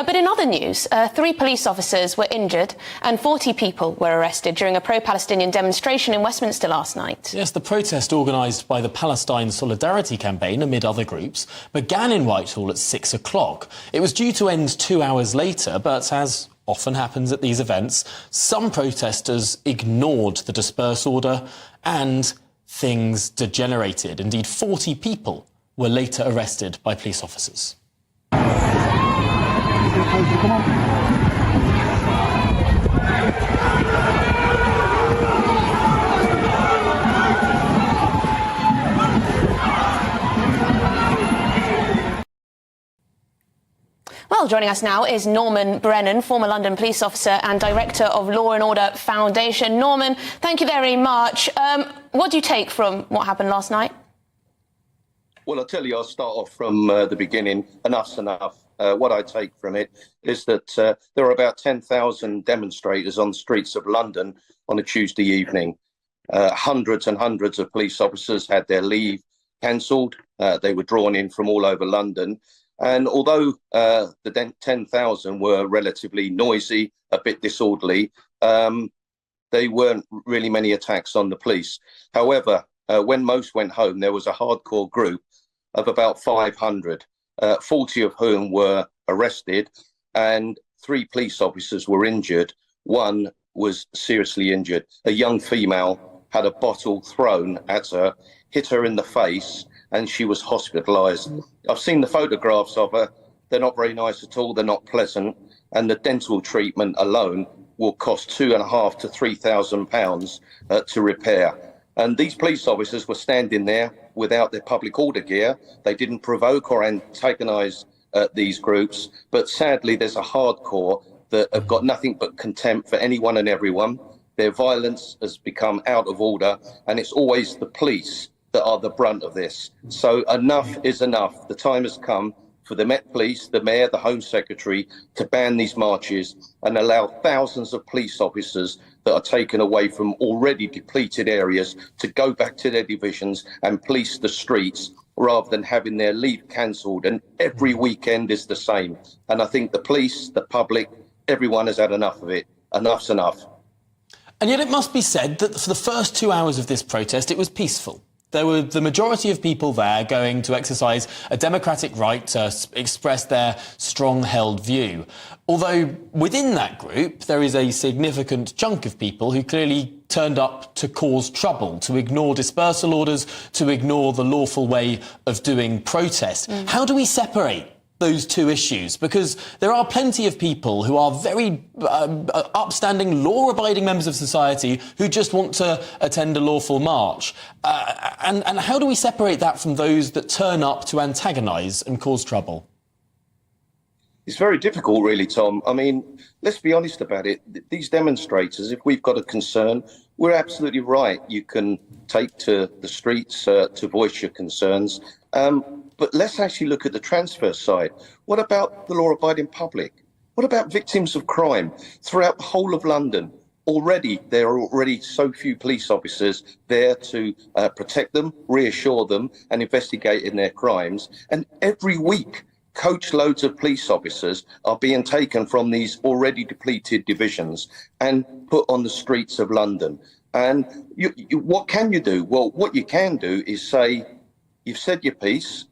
But in other news, 3 police officers were injured and 40 people were arrested during a pro-Palestinian demonstration in Westminster last night. Yes, the protest organised by the Palestine Solidarity Campaign, amid other groups, began in Whitehall at 6 o'clock. It was due to end 2 hours later, but as often happens at these events, some protesters ignored the disperse order and things degenerated. Indeed, 40 people were later arrested by police officers. Come on. Well, joining us now is Norman Brennan, former London police officer and director of Law and Order Foundation. Norman, thank you very much. What do you take from what happened last night? Well, I'll tell you, I'll start off from the beginning. Enough's enough. What I take from it is that there were about 10,000 demonstrators on the streets of London on a Tuesday evening. Hundreds and hundreds of police officers had their leave cancelled. They were drawn in from all over London. And although the 10,000 were relatively noisy, a bit disorderly, they weren't really many attacks on the police. However, when most went home, there was a hardcore group of about 500. 40 of whom were arrested and 3 police officers were injured. One was seriously injured. A young female had a bottle thrown at her, hit her in the face, and she was hospitalised. I've seen the photographs of her. They're not very nice at all. They're not pleasant. And the dental treatment alone will cost £2,500 to £3,000 to repair. And these police officers were standing there without their public order gear. They didn't provoke or antagonise these groups. But sadly, there's a hardcore that have got nothing but contempt for anyone and everyone. Their violence has become out of order, and it's always the police that are the brunt of this. So enough is enough. The time has come for the Met Police, the Mayor, the Home Secretary to ban these marches and allow thousands of police officers that are taken away from already depleted areas to go back to their divisions and police the streets rather than having their leave cancelled. And every weekend is the same. And I think the police, the public, everyone has had enough of it. Enough's enough. And yet it must be said that for the first 2 hours of this protest, it was peaceful. There were the majority of people there going to exercise a democratic right to express their strong-held view. Although within that group, there is a significant chunk of people who clearly turned up to cause trouble, to ignore dispersal orders, to ignore the lawful way of doing protest. How do we separate those two issues? Because there are plenty of people who are very upstanding, law-abiding members of society who just want to attend a lawful march. And how do we separate that from those that turn up to antagonise and cause trouble? It's very difficult, really, Tom. I mean, let's be honest about it. These demonstrators, if we've got a concern, we're absolutely right. You can take to the streets to voice your concerns. But let's actually look at the transfer side. What about the law-abiding public? What about victims of crime throughout the whole of London? Already, there are already so few police officers there to protect them, reassure them, and investigate in their crimes. And every week, coach loads of police officers are being taken from these already depleted divisions and put on the streets of London. And what can you do? Well, what you can do is say, you've said your piece.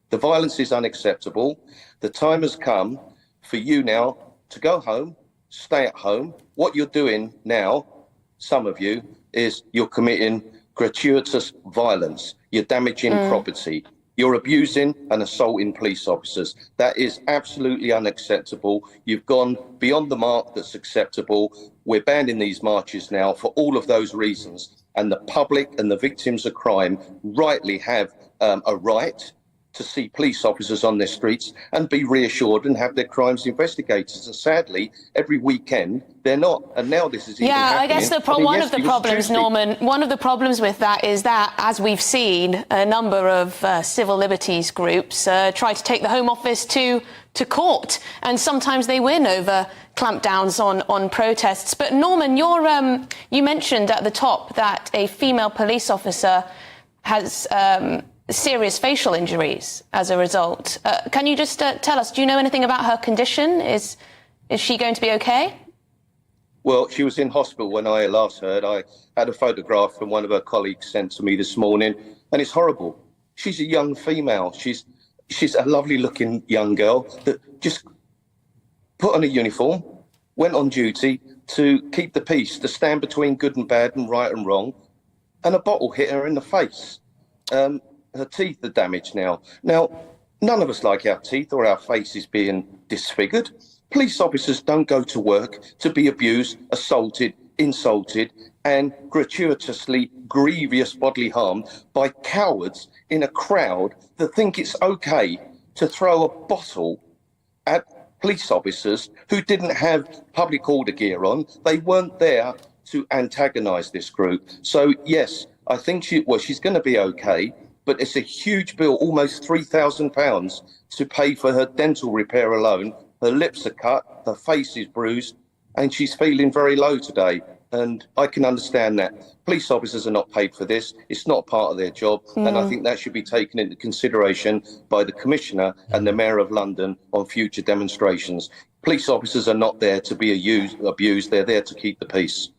The violence is unacceptable. The time has come for you now to go home, stay at home. What you're doing now, some of you, is you're committing gratuitous violence. You're damaging property. You're abusing and assaulting police officers. That is absolutely unacceptable. You've gone beyond the mark that's acceptable. We're banning these marches now for all of those reasons. And the public and the victims of crime rightly have a right to see police officers on their streets and be reassured and have their crimes investigated. And sadly, every weekend, they're not. And now this is even happening. I guess one of the problems, Norman, one of the problems with that is that, as we've seen, a number of civil liberties groups try to take the Home Office to court, and sometimes they win over clampdowns on protests. But Norman, you mentioned at the top that a female police officer has serious facial injuries as a result. Can you just tell us, do you know anything about her condition? Is she going to be okay? Well, she was in hospital when I last heard. I had a photograph from one of her colleagues sent to me this morning, and it's horrible. She's a young female. She's a lovely-looking young girl that just put on a uniform, went on duty to keep the peace, to stand between good and bad and right and wrong, and a bottle hit her in the face. Her teeth are damaged now. Now, none of us like our teeth or our faces being disfigured. Police officers don't go to work to be abused, assaulted, insulted, and gratuitously grievous bodily harm by cowards in a crowd that think it's okay to throw a bottle at police officers who didn't have public order gear on. They weren't there to antagonise this group. So, yes, I think she's going to be okay, but it's a huge bill, almost £3,000 to pay for her dental repair alone. Her lips are cut, her face is bruised, and she's feeling very low today. And I can understand that. Police officers are not paid for this. It's not part of their job. And I think that should be taken into consideration by the Commissioner and the Mayor of London on future demonstrations. Police officers are not there to be abused. They're there to keep the peace.